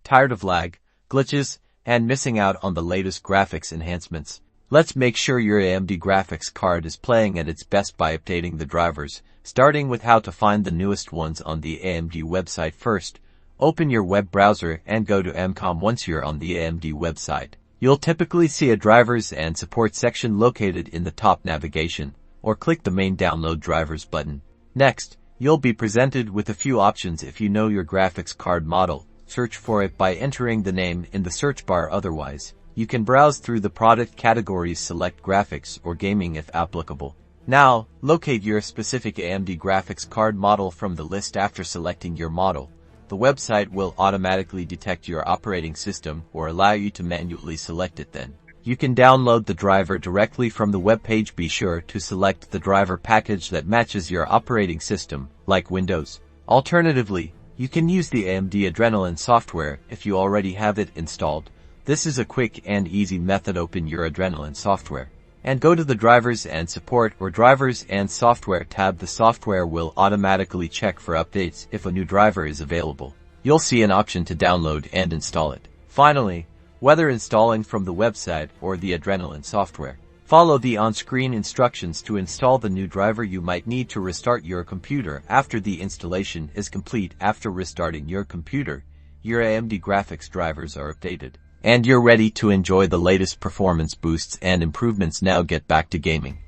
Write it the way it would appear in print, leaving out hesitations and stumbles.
Tired of lag, glitches, and missing out on the latest graphics enhancements? Let's make sure your AMD graphics card is playing at its best by updating the drivers, starting with how to find the newest ones on the AMD website. First, open your web browser and go to MCOM. Once you're on the AMD website, you'll typically see a drivers and support section located in the top navigation, or click the main download drivers button. Next, you'll be presented with a few options. If you know your graphics card model, search for it by entering the name in the search bar. Otherwise, you can browse through the product categories, select graphics or gaming if applicable. Now, locate your specific AMD graphics card model from the list. After selecting your model, the website will automatically detect your operating system or allow you to manually select it. Then, you can download the driver directly from the web page. Be sure to select the driver package that matches your operating system, like Windows. Alternatively, you can use the AMD Adrenalin software if you already have it installed. This is a quick and easy method. Open your Adrenalin software and go to the Drivers and Support or Drivers and Software tab. The software will automatically check for updates if a new driver is available. You'll see an option to download and install it. Finally, whether installing from the website or the Adrenalin software, follow the on-screen instructions to install the new driver. You might need to restart your computer after the installation is complete. After restarting your computer, your AMD graphics drivers are updated, and you're ready to enjoy the latest performance boosts and improvements. Now get back to gaming.